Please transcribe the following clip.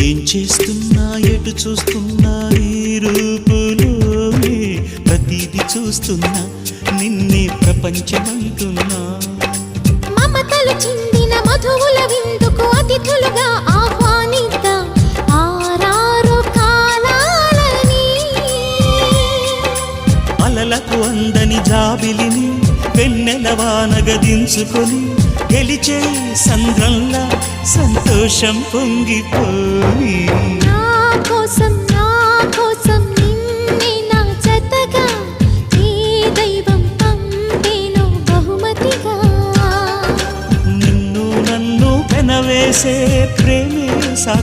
ఏం చేస్తున్నా ఎటు చూస్తున్నా నీ రూపులోనే ప్రతిదీ చూస్తున్నా నిన్నే ప్రపంచమంటున్నా మమతలు చిందిన మధువుల విందుకు అతిథులుగా ఆహ్వానిద్దాం ఆరారు కాలాలని అలలకు అందని జాబిలిని వెన్నెల వానగదించుకొని గెలిచే సంద్రంలా సంతోషం పొంగిపోయి నా కోసం నిన్నే నా జతగా ఏ దైవం పంపేనో బహుమతిగా నిన్ను నన్ను పెనవేసే ప్రేమే